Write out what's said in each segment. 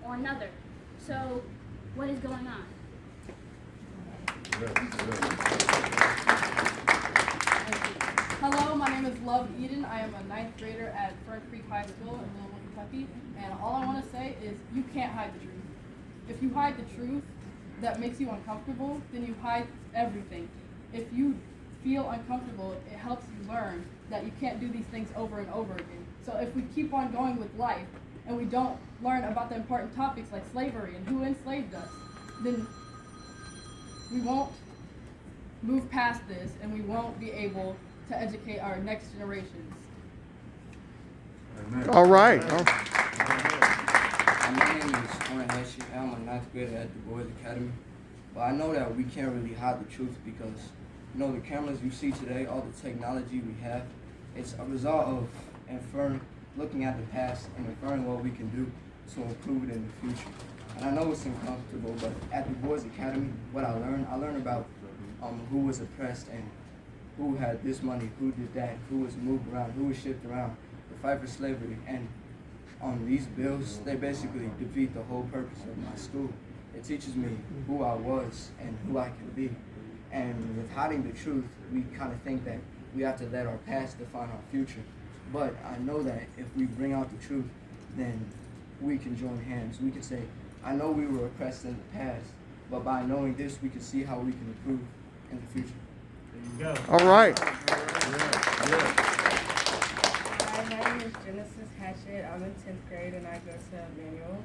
or another. So, what is going on? Hello, my name is Love Eden. I am a 9th grader at Fern Creek High School in Louisville, Kentucky. And all I want to say is you can't hide the truth. If you hide the truth that makes you uncomfortable, then you hide everything. If you feel uncomfortable, it helps you learn that you can't do these things over and over again. So if we keep on going with life and we don't learn about the important topics like slavery and who enslaved us, then we won't move past this and we won't be able to educate our next generations. Amen. All right. My name is Oren Heshi. I'm a 9th grader at Du Bois Academy. But I know that we can't really hide the truth because, the cameras you see today, all the technology we have, it's a result of looking at the past and inferring what we can do to improve it in the future. And I know it's uncomfortable, but at Du Bois Academy, what I learned about who was oppressed and who had this money, who did that, who was moved around, who was shipped around, the fight for slavery. And these bills, they basically defeat the whole purpose of my school. It teaches me who I was and who I can be. And with hiding the truth, we kind of think that we have to let our past define our future. But I know that if we bring out the truth, then we can join hands. We can say, I know we were oppressed in the past, but by knowing this, we can see how we can improve in the future. There you go. All right. Hi, my name is Genesis Hatchett. I'm in 10th grade and I go to Manual.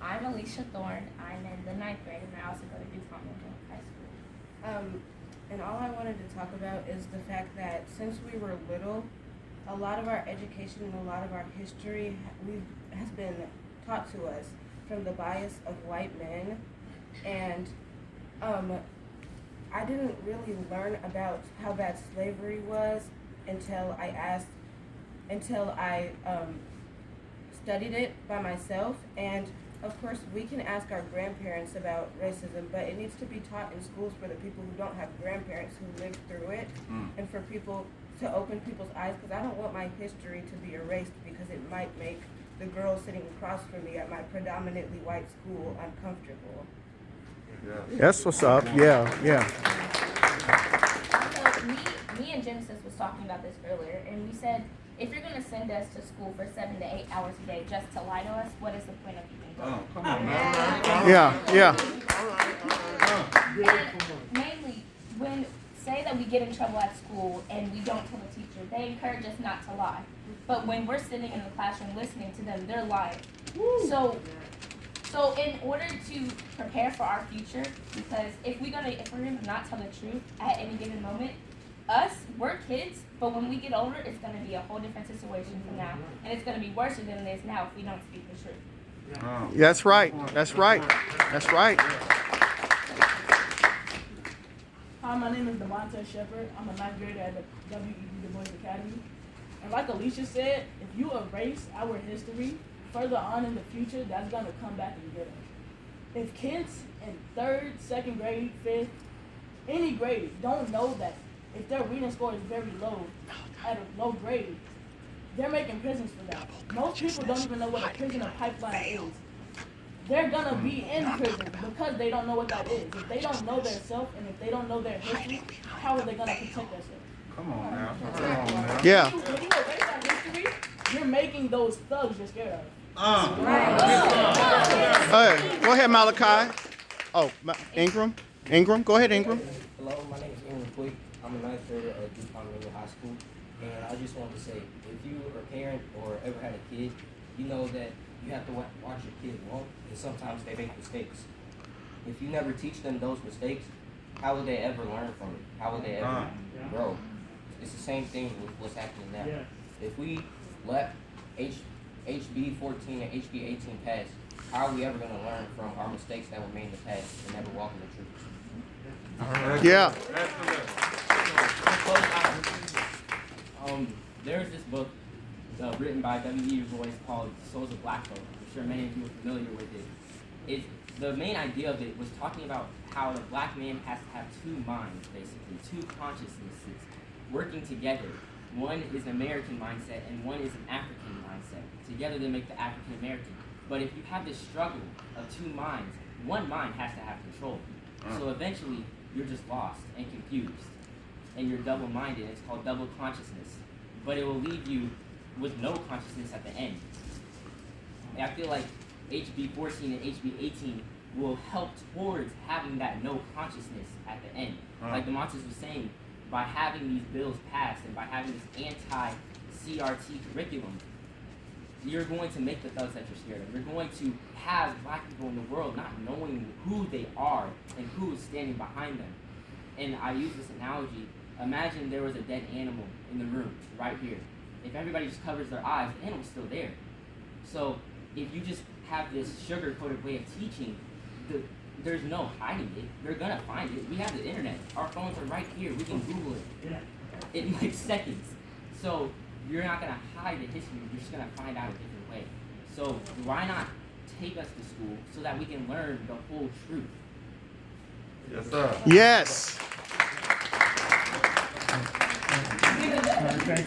I'm Alicia Thorne. I'm in the 9th grade and I also go to DuPont Manual High School. And all I wanted to talk about is the fact that since we were little, a lot of our education and a lot of our history has been taught to us from the bias of white men. And I didn't really learn about how bad slavery was until I studied it by myself. And of course, we can ask our grandparents about racism, but it needs to be taught in schools for the people who don't have grandparents who lived through it, and for people to open people's eyes, because I don't want my history to be erased because it might make the girls sitting across from me at my predominantly white school uncomfortable. That's what's up. Yeah. So me and Genesis was talking about this earlier, and we said, if you're going to send us to school for 7 to 8 hours a day just to lie to us, what is the point of even going? Oh, come on, man. Yeah. And mainly, say that we get in trouble at school and we don't tell the teacher, they encourage us not to lie. But when we're sitting in the classroom listening to them, they're lying. So in order to prepare for our future, because if we're gonna not tell the truth at any given moment, we're kids, but when we get older, it's gonna be a whole different situation from now, and it's gonna be worse than it is now if we don't speak the truth. That's right. Hi, my name is Devontae Shepard. I'm a 9th grader at the WED Du Bois Academy. And like Alicia said, if you erase our history, further on in the future, that's going to come back and get us. If kids in 3rd, 2nd grade, 5th, any grade don't know that if their reading score is very low, at a low grade, they're making prisons for that. Most people don't even know what a prisoner pipeline is. They're going to be in prison because they don't know what that is. If they don't know their self and if they don't know their history, how are they going to protect themselves? Come on now. Yeah. When you erase that history, you're making those thugs you're scared of. Go ahead, Malachi. Oh, Ingram. Go ahead, Ingram. Hello, my name is Ingram Quick. I'm a 9th grader at DuPont Manual High School. And I just wanted to say, if you are a parent or ever had a kid, you know that you have to watch your kid walk, and sometimes they make mistakes. If you never teach them those mistakes, how would they ever learn from it? How would they ever grow? It's the same thing with what's happening now. If we let HB 14 and HB 18 pass, how are we ever going to learn from our mistakes that were made in the past and never walk in the truth? Yeah. There's this book written by W.E. Du Bois called Souls of Black Folk. I'm sure many of you are familiar with it. The main idea of it was talking about how the black man has to have two minds, basically, two consciousnesses working together. One is an American mindset and one is an African mindset. Together they make the African American. But if you have this struggle of two minds, one mind has to have control. So eventually, you're just lost and confused. And you're double-minded. It's called double consciousness. But it will leave you with no consciousness at the end. And I feel like HB 14 and HB 18 will help towards having that no consciousness at the end. Like the Montes was saying, by having these bills passed and by having this anti-CRT curriculum, you're going to make the thugs that you're scared of. You're going to have black people in the world not knowing who they are and who is standing behind them. And I use this analogy. Imagine there was a dead animal in the room right here. If everybody just covers their eyes, the animal's still there. So if you just have this sugar-coated way of teaching, there's no hiding it. They're going to find it. We have the internet. Our phones are right here. We can Google it in like seconds. So you're not going to hide the history. You're just going to find out a different way. So why not take us to school so that we can learn the whole truth? Yes, sir. Yes. Thank you,